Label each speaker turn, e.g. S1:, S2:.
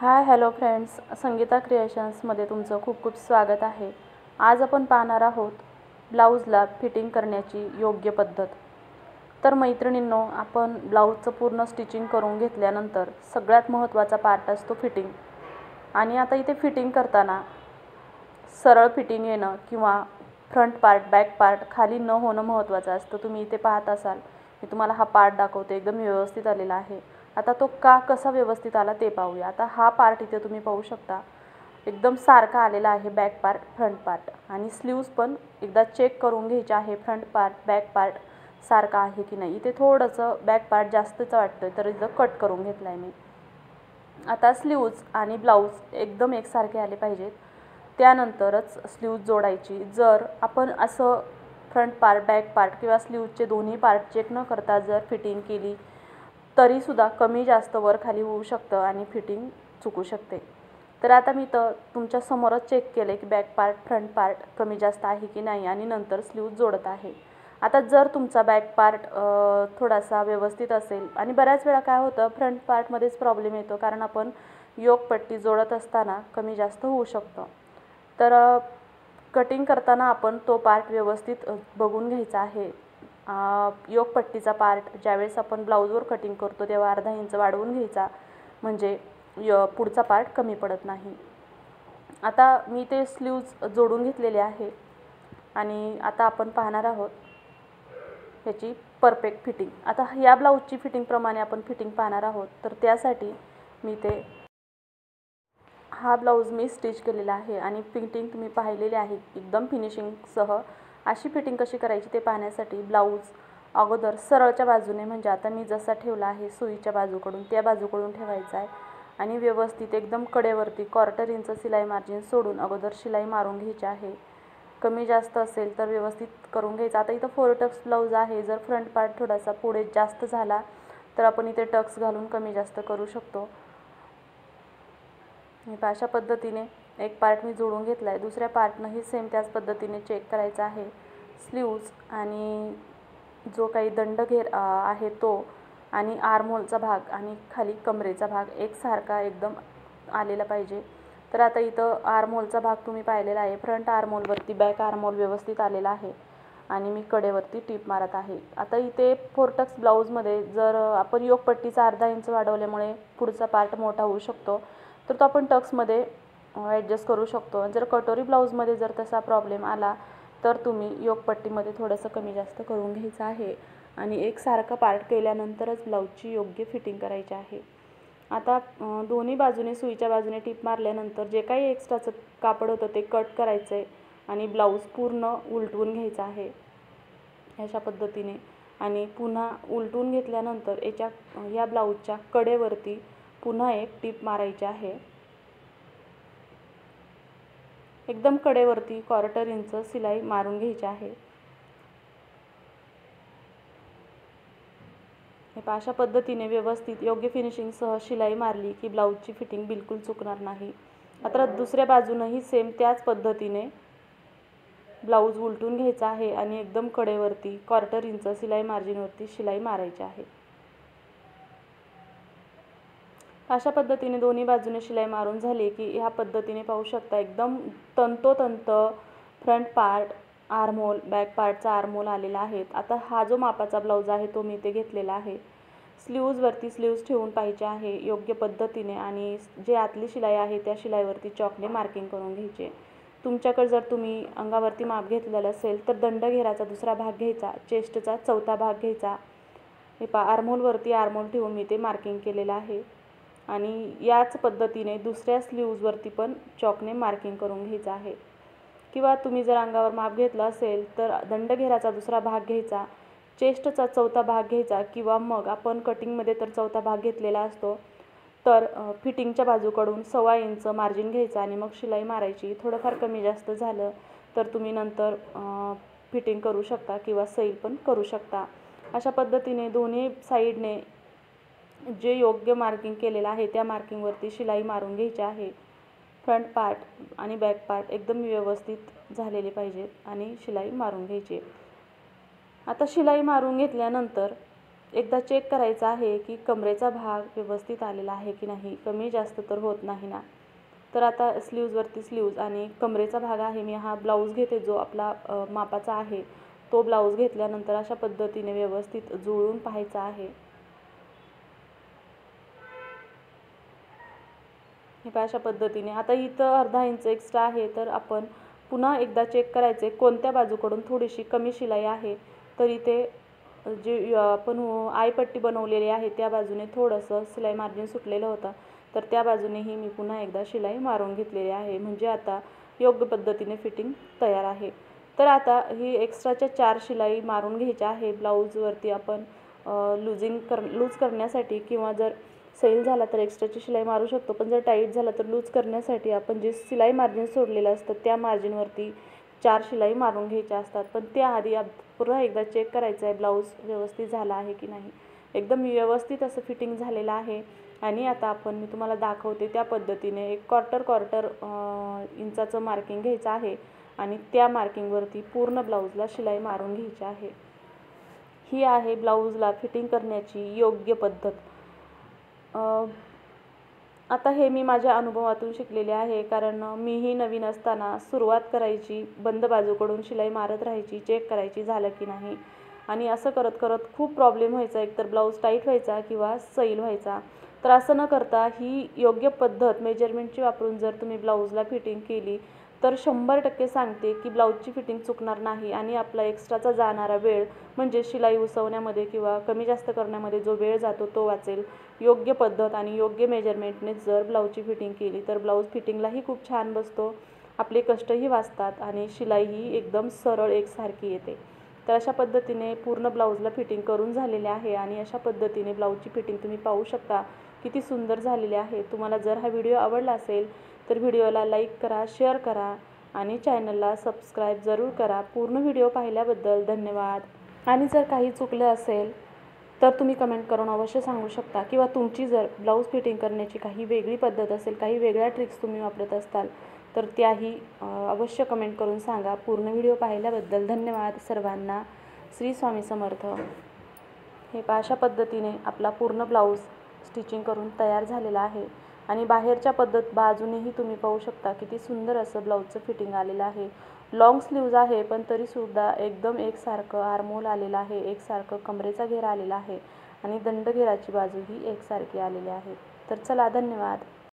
S1: Hi hello friends, Sangeeta क्रिएशन्समध्ये तुमचं खूप खूप स्वागत आहे। आज आपण पाहणार आहोत ब्लाऊजला फिटिंग करण्याची योग्य पद्धत। तर मैत्रिणींनो, आपण ब्लाऊजचं पूर्ण स्टिचिंग करून घेतल्यानंतर सगळ्यात महत्त्वाचा पार्ट असतो फिटिंग। आणि आता इथे फिटिंग करताना सरळ फिटिंग येणं किंवा फ्रंट पार्ट बॅक पार्ट खाली न होणं महत्त्वाचं असतं। तुम्ही इथे पाहत असाल, मी तुम्हाला हा पार्ट दाखवते, एकदम व्यवस्थित आलेला आहे। आता तो कसा व्यवस्थित आला ते पाहूया। आता हा पार्ट इथे तुम्ही पाहू शकता, एकदम सारखा आलेला आहे बॅक पार्ट फ्रंट पार्ट। आणि स्लीव्स पण एकदा चेक करून घ्यायचे आहे, फ्रंट पार्ट बॅक पार्ट सारखा आहे की नाही। इथे थोडंसं बॅक पार्ट जास्तच वाटतोय, तर इथं कट करून घेतला आहे मी। आता स्लीव्स आणि ब्लाऊज एकदम एकसारखे आले पाहिजेत, त्यानंतरच स्लीव्ज जोडायची। जर आपण असं फ्रंट पार्ट बॅक पार्ट किंवा स्लीव्जचे दोन्ही पार्ट चेक न करता जर फिटिंग केली तरीसुद्धा कमी जास्त वर खाली होऊ शकतं आणि फिटिंग चुकू शकते। तर आता मी तुमच्या समोरच चेक केले की बॅक पार्ट फ्रंट पार्ट कमी जास्त आहे की नाही आणि नंतर स्लीव्ज जोडत आहे। आता जर तुमचा बॅक पार्ट थोडासा व्यवस्थित असेल, आणि बऱ्याच वेळा काय होतं फ्रंट पार्टमध्येच प्रॉब्लेम येतो, कारण आपण योक पट्टी जोडत असताना कमी जास्त होऊ शकतं। तर कटिंग करताना आपण तो पार्ट व्यवस्थित बघून घ्यायचा आहे। योक पट्टीचा पार्ट ज्यावेळेस आपण ब्लाऊजवर कटिंग करतो तेव्हा अर्धा इंच वाढवून घ्यायचा, म्हणजे पुढचा पार्ट कमी पडत नाही। आता मी ते स्लीव्ज जोडून घेतलेले आहे आणि आता आपण पाहणार आहोत ह्याची परफेक्ट फिटिंग। आता या ब्लाऊजची फिटिंगप्रमाणे आपण फिटिंग पाहणार आहोत, तर त्यासाठी मी हा ब्लाऊज मी स्टिच केलेला आहे आणि फिटिंग तुम्ही पाहिलेली आहे एकदम फिनिशिंगसह। अशी फिटिंग कशी करायची ते पाहण्यासाठी ब्लाऊज अगोदर सरळच्या बाजूने, म्हणजे आता मी जसा ठेवला आहे सुईच्या बाजूकडून त्या बाजूकडून ठेवायचा आहे आणि व्यवस्थित एकदम कडेवरती 1/4 इंच शिलाई मार्जिन सोडून अगोदर शिलाई मारून घ्यायची आहे। कमी जास्त असेल तर व्यवस्थित करून घ्यायचं। आता इथं 4 टक्स ब्लाऊज आहे, जर फ्रंट पार्ट थोडासा पुढे जास्त झाला तर आपण इथे टक्स घालून कमी जास्त करू शकतो। अशा पद्धतीने एक पार्ट मी जोडून घेतला आहे, दुसऱ्या पार्टनंही सेम त्याच पद्धतीने चेक करायचा आहे। स्लीव्ज आणि जो काही दंडघेर आहे तो, आणि आर्महोलचा भाग आणि खाली कमरेचा भाग एकसारखा एकदम आलेला पाहिजे। तर आता इथं आर्महोलचा भाग तुम्ही पाहिलेला आहे, फ्रंट आर्महोलवरती बॅक आर्महोल व्यवस्थित आलेला आहे आणि मी कडेवरती टीप मारत आहे। आता इथे 4 टक्स ब्लाऊजमध्ये जर आपण योक पट्टीचा अर्धा इंच वाढवल्यामुळे पुढचा पार्ट मोठा होऊ शकतो, तर तो आपण टक्समध्ये ॲडजस्ट करू शकतो। जर कटोरी ब्लाऊजमध्ये जर तसा प्रॉब्लेम आला तर तुम्ही योक पट्टीमध्ये थोडंसं कमी जास्त करून घ्यायचं आहे आणि एकसारखं पार्ट केल्यानंतरच ब्लाऊजची योग्य फिटिंग करायची आहे। आता दोन्ही बाजूने सुईच्या बाजूने टीप मारल्यानंतर जे काही एक्स्ट्राचं कापड होतं ते कट करायचं आहे आणि ब्लाऊज पूर्ण उलटवून घ्यायचा आहे अशा पद्धतीने। आणि पुन्हा उलटून घेतल्यानंतर या ब्लाऊजच्या कडेवरती पुन्हा एक टीप मारायची आहे, एकदम कडेवरती 1/4 इंच शिलाई मारून घ्यायची आहे। अशा पद्धतीने व्यवस्थित योग्य फिनिशिंगसह शिलाई मारली की ब्लाऊजची फिटिंग बिलकुल चुकणार नाही। आता दुसऱ्या बाजूनही सेम त्याच पद्धतीने ब्लाऊज उलटून घ्यायचा आहे आणि एकदम कडेवरती 1/4 इंच शिलाई मार्जिनवरती शिलाई मारायची आहे। अशा पद्धतीने दोन्ही बाजूने शिलाई मारून झाली की ह्या पद्धतीने पाहू शकता, एकदम तंतोतंत फ्रंट पार्ट आर्महोल बॅक पार्टचा आर्महोल आलेला आहे। आता हा जो मापाचा ब्लाऊज आहे तो मी इथे घेतलेला आहे। स्लीव्जवरती स्लीव्ज ठेवून पाहिजे आहे योग्य पद्धतीने, आणि जे आतली शिलाई आहे त्या शिलाईवरती चॉकने मार्किंग करून घ्यायचे। तुमच्याकडे जर तुम्ही अंगावरती माप घेतलेलं असेल तर दंडघेराचा दुसरा भाग घ्यायचा, चेस्टचा चौथा भाग घ्यायचा। आर्महोलवरती आर्महोल ठेवून मी ते मार्किंग केलेलं आहे आणि याच पद्धतीने दुसऱ्या स्लीव्जवरती पण चॉकने मार्किंग करून घ्यायचं आहे। किंवा तुम्ही जर अंगावर माप घेतलं असेल तर दंडघेराचा दुसरा भाग घ्यायचा, चेस्टचा चौथा भाग घ्यायचा, किंवा मग आपण कटिंगमध्ये तर चौथा भाग घेतलेला असतो, तर फिटिंगच्या बाजूकडून 1.25 इंच मार्जिन घ्यायचं आणि मग शिलाई मारायची। थोडंफार कमी जास्त झालं तर तुम्ही नंतर फिटिंग करू शकता किंवा सैल पण करू शकता। अशा पद्धतीने दोन्ही साईडने जे योग्य मार्किंग केलेलं आहे त्या मार्किंगवरती शिलाई मारून घ्यायची आहे। फ्रंट पार्ट आणि बॅक पार्ट एकदम व्यवस्थित झालेले पाहिजेत आणि शिलाई मारून घ्यायची। आता शिलाई मारून घेतल्यानंतर एकदा चेक करायचं आहे की कमरेचा भाग व्यवस्थित आलेला आहे की नाही, कमी जास्त तर होत नाही ना. तर आता स्लीव्जवरती स्लीव्ज आणि कमरेचा भाग आहे, मी हा ब्लाऊज घेते जो आपला मापाचा आहे. तो ब्लाऊज घेतल्यानंतर अशा पद्धतीने व्यवस्थित जुळवून पाहायचा आहे. हे पहा अशा पद्धतीने. आता इथं अर्धा इंच एक्स्ट्रा आहे, तर आपण पुन्हा एकदा चेक करायचे कोणत्या बाजूकडून थोडीशी कमी शिलाई आहे. तर इथे जे आपण आयपट्टी बनवलेली आहे त्या बाजूने थोडंसं शिलाई मार्जिन सुटलेलं होतं, तर त्या बाजूनेही मी पुन्हा एकदा शिलाई मारून घेतलेली आहे. म्हणजे आता योग्य पद्धतीने फिटिंग तयार आहे. तर आता ही एक्स्ट्राच्या 4 शिलाई मारून घ्यायच्या आहे. ब्लाऊजवरती आपण लूज करण्यासाठी किंवा जर सैल झाला तर एक्स्ट्राची शिलाई मारू शकतो, पण जर टाईट झाला तर लूज करण्यासाठी आपण जे शिलाई मार्जिन सोडलेलं असतं त्या मार्जिनवरती 4 शिलाई मारून घ्यायच्या असतात. पण त्याआधी पुन्हा एकदा चेक करायचं आहे ब्लाऊज व्यवस्थित झाला आहे की नाही. एकदम व्यवस्थित असं फिटिंग झालेलं आहे. आणि आता मी तुम्हाला दाखवते त्या पद्धतीने एक क्वार्टर इंचाचं मार्किंग घ्यायचं आहे आणि त्या मार्किंगवरती पूर्ण ब्लाऊजला शिलाई मारून घ्यायची आहे. ही आहे ब्लाऊजला फिटिंग करण्याची योग्य पद्धत. आता हे मी माझ्या अनुभवातून शिकलेले आहे, कारण मीही नवीन असताना सुरुवात करायची, बंद बाजूकडून शिलाई मारत राहायची, चेक करायची झालं की नाही, आणि असं करत करत खूप प्रॉब्लेम व्हायचा. एकतर ब्लाऊज टाईट व्हायचा किंवा सैल व्हायचा. तर असं न करता ही योग्य पद्धत मेजरमेंटची वापरून जर तुम्ही ब्लाऊजला फिटिंग केली तर 100% सांगते की ब्लाऊजची फिटिंग चुकणार नाही आणि आपला एक्स्ट्राचा जाणारा वेळ म्हणजे शिलाई उसवण्यामध्ये किंवा कमी जास्त करण्यामध्ये जो वेळ जातो तो वाचेल. योग्य पद्धत आणि योग्य मेजरमेंटने जर ब्लाऊजची फिटिंग केली तर ब्लाऊज फिटिंगलाही खूप छान बसतो, आपले कष्टही वाचतात आणि शिलाईही एकदम सरळ एकसारखी येते. तर अशा पद्धतीने पूर्ण ब्लाऊजला फिटिंग करून झालेले आहे आणि अशा पद्धतीने ब्लाऊजची फिटिंग तुम्ही पाहू शकता किती सुंदर झालेली आहे. तुम्हाला जर हा व्हिडिओ आवडला असेल तर व्हिडिओला लाईक करा, शेअर करा आणि चॅनलला सबस्क्राईब जरूर करा. पूर्ण व्हिडिओ पाहिल्याबद्दल धन्यवाद. आणि जर काही चुकलं असेल तर तुम्ही कमेंट करून अवश्य सांगू शकता, किंवा तुमची जर ब्लाऊज फिटिंग करण्याची काही वेगळी पद्धत असेल, काही वेगळ्या ट्रिक्स तुम्ही वापरत असताल तर त्याही अवश्य कमेंट करून सांगा. पूर्ण व्हिडिओ पाहिल्याबद्दल धन्यवाद सर्वांना. श्री स्वामी समर्थ. हे पहा अशा पद्धतीने आपला पूर्ण ब्लाऊज स्टिचिंग करून तयार झालेला आहे आणि बाहेरच्या बाजूनेही तुम्ही पाहू शकता किती सुंदर असं ब्लाऊजचं फिटिंग आलेलं आहे. लॉंग स्लीव्ज आहे, पण तरीसुद्धा एकदम एकसारखं आर्महोल आलेलं आहे, एकसारखं कमरेचा घेर आलेला आहे आणि दंडघेराची बाजूही एकसारखी आलेली आहे. तर चला, धन्यवाद.